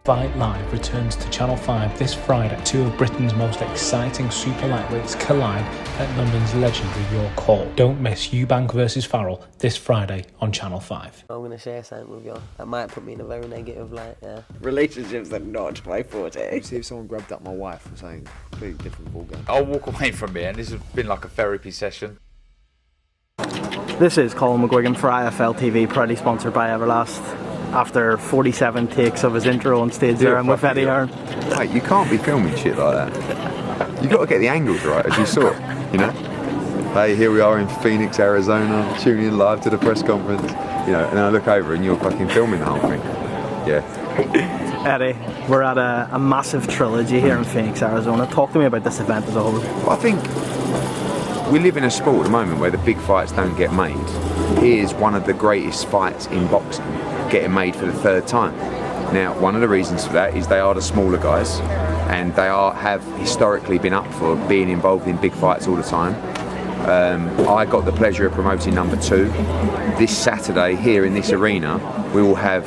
Fight Live returns to Channel 5 this Friday. Two of Britain's most exciting super lightweights collide at London's legendary York Hall. Don't miss Eubank vs Farrell this Friday on Channel 5. I'm going to share something with you. That might put me in a very negative light, yeah. Relationships are not my forte. See if someone grabbed up my wife or something, completely different ballgame. I'll walk away from it, and this has been like a therapy session. This is Colm McGuigan for IFL TV, proudly sponsored by Everlast. After 47 takes of his intro on stage there, I'm with Eddie Hearn. Mate, you can't be filming shit like that. You've got to get the angles right, as you saw, you know? Hey, here we are in Phoenix, Arizona, tuning in live to the press conference, you know, and then I look over and you're fucking filming the whole thing. Yeah. Eddie, we're at a massive trilogy here in Phoenix, Arizona. Talk to me about this event as a whole. Well, I think we live in a sport at the moment where the big fights don't get made. Here's one of the greatest fights in boxing getting made for the third time. Now, one of the reasons for that is they are the smaller guys, and they have historically been up for being involved in big fights all the time. I got the pleasure of promoting number 2. This Saturday here in this arena, we will have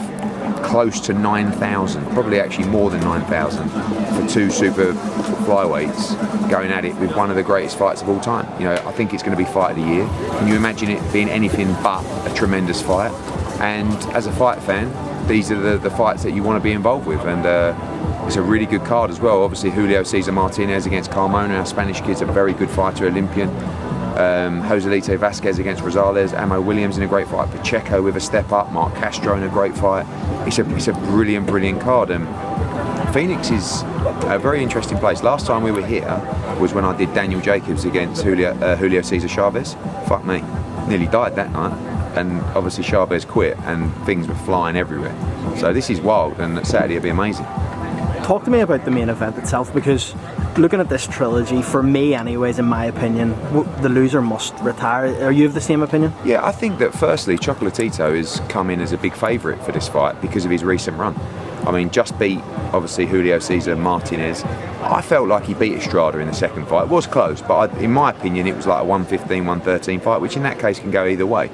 close to 9,000, probably actually more than 9,000, for 2 super flyweights going at it with one of the greatest fights of all time. You know, I think it's going to be fight of the year. Can you imagine it being anything but a tremendous fight? And as a fight fan, these are the fights that you want to be involved with, and it's a really good card as well. Obviously, Julio Cesar Martinez against Carmona, our Spanish kid's a very good fighter, Olympian. Joselito Vasquez against Rosales, Amo Williams in a great fight, Pacheco with a step up, Mark Castro in a great fight. It's a brilliant card, and Phoenix is a very interesting place. Last time we were here was when I did Daniel Jacobs against Julio Cesar Chavez. Fuck me, nearly died that night. And obviously Chavez quit and things were flying everywhere. So this is wild, and Saturday will be amazing. Talk to me about the main event itself, because looking at this trilogy, for me anyways, in my opinion, the loser must retire. Are you of the same opinion? Yeah, I think that firstly, Chocolatito has come in as a big favourite for this fight because of his recent run. I mean, just beat, obviously, Julio Cesar Martinez. I felt like he beat Estrada in the second fight. It was close, but in my opinion, it was like a 115, 113 fight, which in that case can go either way.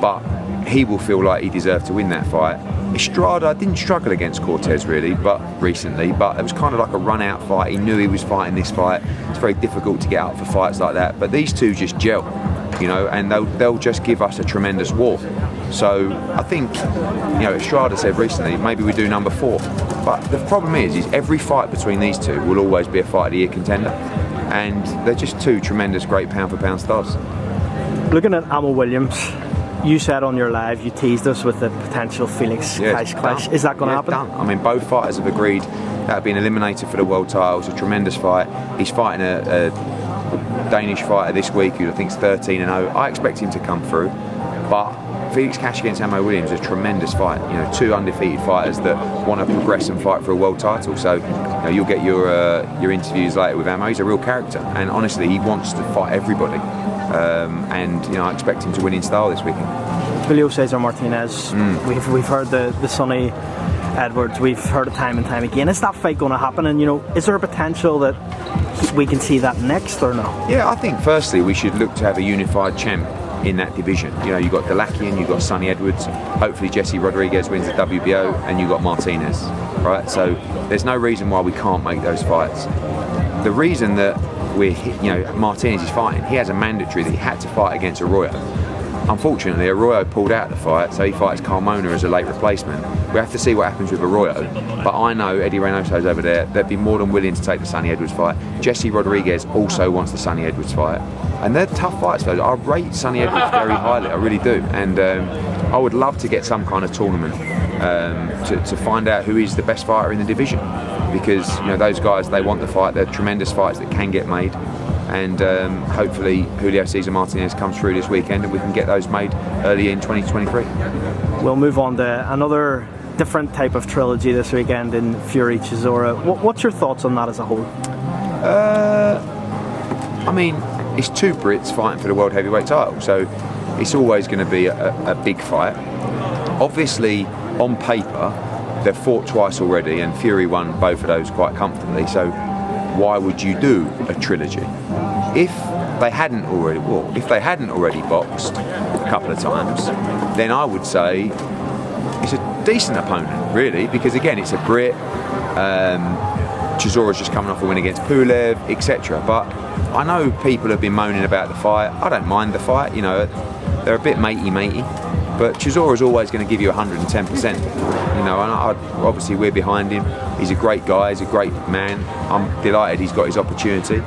But he will feel like he deserved to win that fight. Estrada didn't struggle against Cortez really, but recently, but it was kind of like a run-out fight. He knew he was fighting this fight. It's very difficult to get up for fights like that, but these two just gel, you know, and they'll just give us a tremendous war. So I think, you know, Estrada said recently, maybe we do number 4. But the problem is every fight between these two will always be a fight of the year contender, and they're just two tremendous, great pound-for-pound stars. Looking at Amo Williams, you said on your live, you teased us with the potential Phoenix-Tyson clash. Is that going to happen? Done. I mean, both fighters have agreed that would be an eliminator for the world title. It's a tremendous fight. He's fighting a Danish fighter this week who I think is 13-0. I expect him to come through, but Felix Cash against Amo Williams is a tremendous fight. You know, 2 undefeated fighters that want to progress and fight for a world title. So, you know, you'll get your interviews later with Amo. He's a real character, and honestly, he wants to fight everybody. And you know, I expect him to win in style this weekend. Julio Cesar Martinez. We've heard the Sonny Edwards. We've heard it time and time again. Is that fight going to happen? And you know, is there a potential that we can see that next or no? Yeah, I think firstly we should look to have a unified champ in that division. You know, you've got Delakian, you've got Sonny Edwards, hopefully Jesse Rodriguez wins the WBO, and you've got Martinez, right? So there's no reason why we can't make those fights. The reason that Martinez is fighting, he has a mandatory that he had to fight against Arroyo. Unfortunately, Arroyo pulled out of the fight, so he fights Carmona as a late replacement. We have to see what happens with Arroyo, but I know Eddie Reynoso's over there. They'd be more than willing to take the Sonny Edwards fight. Jesse Rodriguez also wants the Sonny Edwards fight, and they're tough fights, though. I rate Sonny Edwards very highly, I really do, and I would love to get some kind of tournament to find out who is the best fighter in the division, because you know those guys, they want the fight. They're tremendous fights that can get made. And hopefully Julio Cesar Martinez comes through this weekend and we can get those made early in 2023. We'll move on to another different type of trilogy this weekend in Fury Chisora. What's your thoughts on that as a whole? I mean, it's 2 Brits fighting for the world heavyweight title, so it's always going to be a big fight. Obviously, on paper, they've fought twice already and Fury won both of those quite comfortably, so why would you do a trilogy? If they hadn't already boxed a couple of times, then I would say it's a decent opponent, really, because again, it's a Brit. Chisora's just coming off a win against Pulev, etc. But I know people have been moaning about the fight. I don't mind the fight, you know, they're a bit matey, but Chisora's always going to give you 110%. You know, and obviously we're behind him. He's a great guy, he's a great man. I'm delighted he's got his opportunity.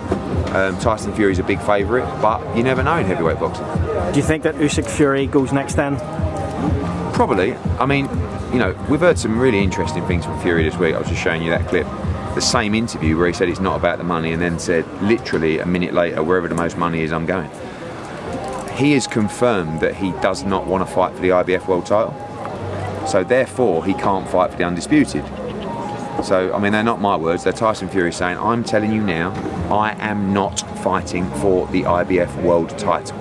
Tyson Fury's a big favourite, but you never know in heavyweight boxing. Do you think that Usyk Fury goes next then? Probably. I mean, you know, we've heard some really interesting things from Fury this week. I was just showing you that clip. The same interview where he said it's not about the money, and then said literally a minute later, wherever the most money is, I'm going. He has confirmed that he does not want to fight for the IBF world title, so therefore he can't fight for the Undisputed. So, I mean, they're not my words, they're Tyson Fury saying, I'm telling you now, I am not fighting for the IBF world title.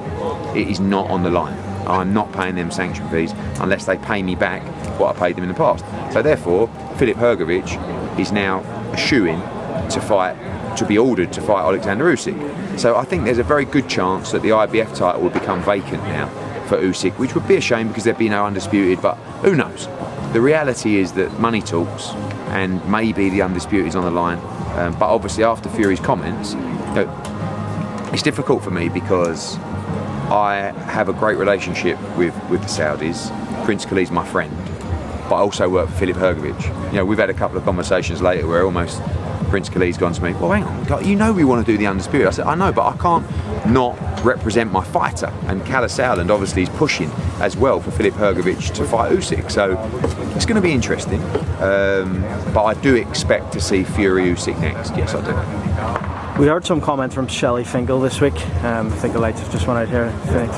It is not on the line. I'm not paying them sanction fees unless they pay me back what I paid them in the past. So therefore, Filip Hrgović is now a shoo-in to be ordered to fight Alexander Usyk. So I think there's a very good chance that the IBF title will become vacant now for Usyk, which would be a shame because there'd be no Undisputed, but who knows? The reality is that money talks, and maybe the Undisputed is on the line. But obviously after Fury's comments, it's difficult for me because I have a great relationship with the Saudis. Prince Khalid's my friend, but I also work for Filip Hrgović. You know, we've had a couple of conversations later where almost Prince Khalid's gone to me, well, hang on, you know we want to do the Undisputed. I said, I know, but I can't not represent my fighter. And Kalle Sauerland obviously is pushing as well for Filip Hrgović to fight Usyk. So it's going to be interesting. But I do expect to see Fury Usyk next. Yes, I do. We heard some comments from Shelley Finkel this week. I think the lights have just went out here,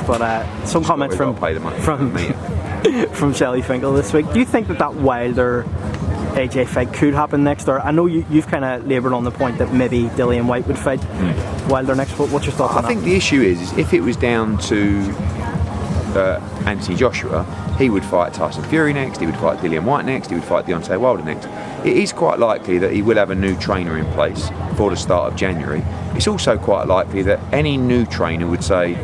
but some comments from Shelley Finkel this week. Do you think that Wilder AJ fight could happen next? Or I know you've kind of laboured on the point that maybe Dillian White would fight Wilder next. What's your thoughts on that? I think the issue is if it was down to Anthony Joshua, he would fight Tyson Fury next, he would fight Dillian White next, he would fight Deontay Wilder next. It is quite likely that he will have a new trainer in place for the start of January. It's also quite likely that any new trainer would say,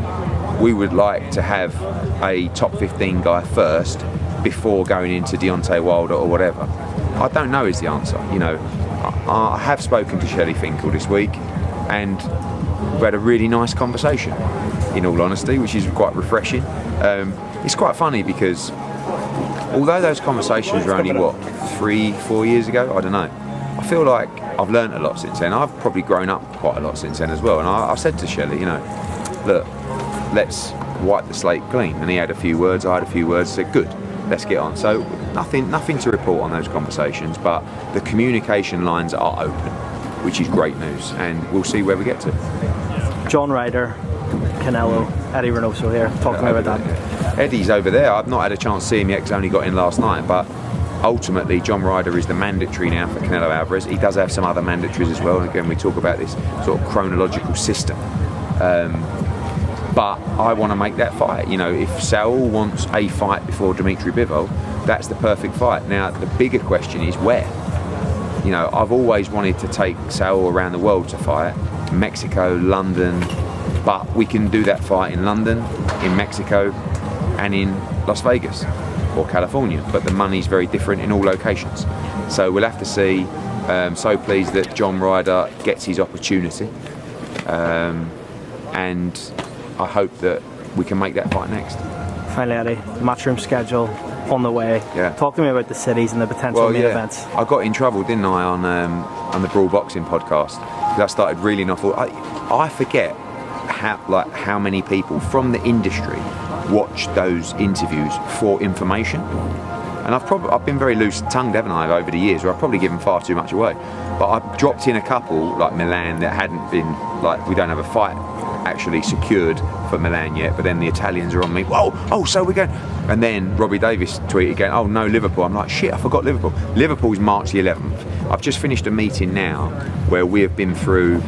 we would like to have a top 15 guy first before going into Deontay Wilder or whatever. I don't know is the answer. You know, I have spoken to Shelley Finkel this week and we've had a really nice conversation, in all honesty, which is quite refreshing. It's quite funny because although those conversations were only, 3-4 years ago, I don't know, I feel like I've learnt a lot since then. I've probably grown up quite a lot since then as well. And I said to Shelley, you know, look, let's wipe the slate clean. And he had a few words, I had a few words, said, good, let's get on. So nothing to report on those conversations, but the communication lines are open, which is great news, and we'll see where we get to. John Ryder, Canelo, Eddie Reynoso here. Talk to me about that. Eddie's over there. I've not had a chance to see him yet because I only got in last night, but ultimately John Ryder is the mandatory now for Canelo Alvarez. He does have some other mandatories as well, and again we talk about this sort of chronological system. But I want to make that fight. You know, if Saul wants a fight before Dimitri Bivol, that's the perfect fight. Now, the bigger question is where? You know, I've always wanted to take Saul around the world to fight. Mexico, London, but we can do that fight in London, in Mexico, and in Las Vegas or California. But the money's very different in all locations. So we'll have to see. So pleased that John Ryder gets his opportunity. And I hope that we can make that fight next. Finally, Eddie, matchroom schedule on the way. Yeah. Talk to me about the cities and the potential main events. I got in trouble, didn't I, on the Brawl Boxing podcast? Because I started reeling off. I forget how many people from the industry watch those interviews for information. And I've been very loose-tongued, haven't I, over the years, where I've probably given far too much away. But I've dropped in a couple, like Milan, that hadn't been, like, we don't have a fight actually secured for Milan yet, but then the Italians are on me, so we're going, and then Robbie Davis tweeted again, oh no, Liverpool. I'm like, shit, I forgot Liverpool. Liverpool's March the 11th. I've just finished a meeting now where we have been through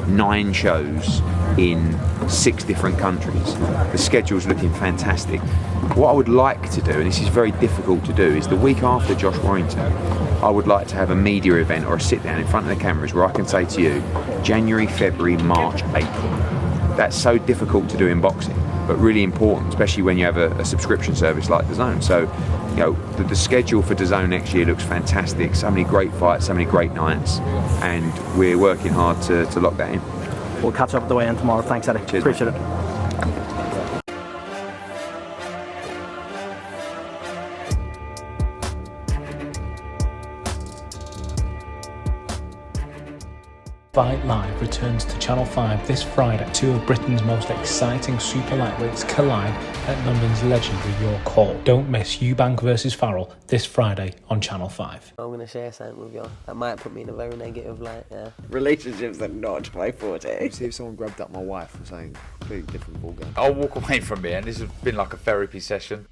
9 shows in 6 different countries. The schedule's looking fantastic. What I would like to do, and this is very difficult to do, is the week after Josh Warrington, I would like to have a media event or a sit down in front of the cameras where I can say to you, January, February, March, April. That's so difficult to do in boxing. but really important, especially when you have a subscription service like DAZN. So, you know, the schedule for DAZN next year looks fantastic. So many great fights, so many great nights, and we're working hard to lock that in. We'll catch up at the weigh-in tomorrow. Thanks, Eddie. Cheers, Appreciate mate. it. Fight Live returns to Channel 5 this Friday. Two of Britain's most exciting super lightweights collide at London's legendary York Hall. Don't miss Eubank versus Farrell this Friday on Channel 5. I'm going to share something with you. That might put me in a very negative light, yeah. Relationships are not my forte. See if someone grabbed up my wife or something, completely different ballgame. I'll walk away from it, and this has been like a therapy session.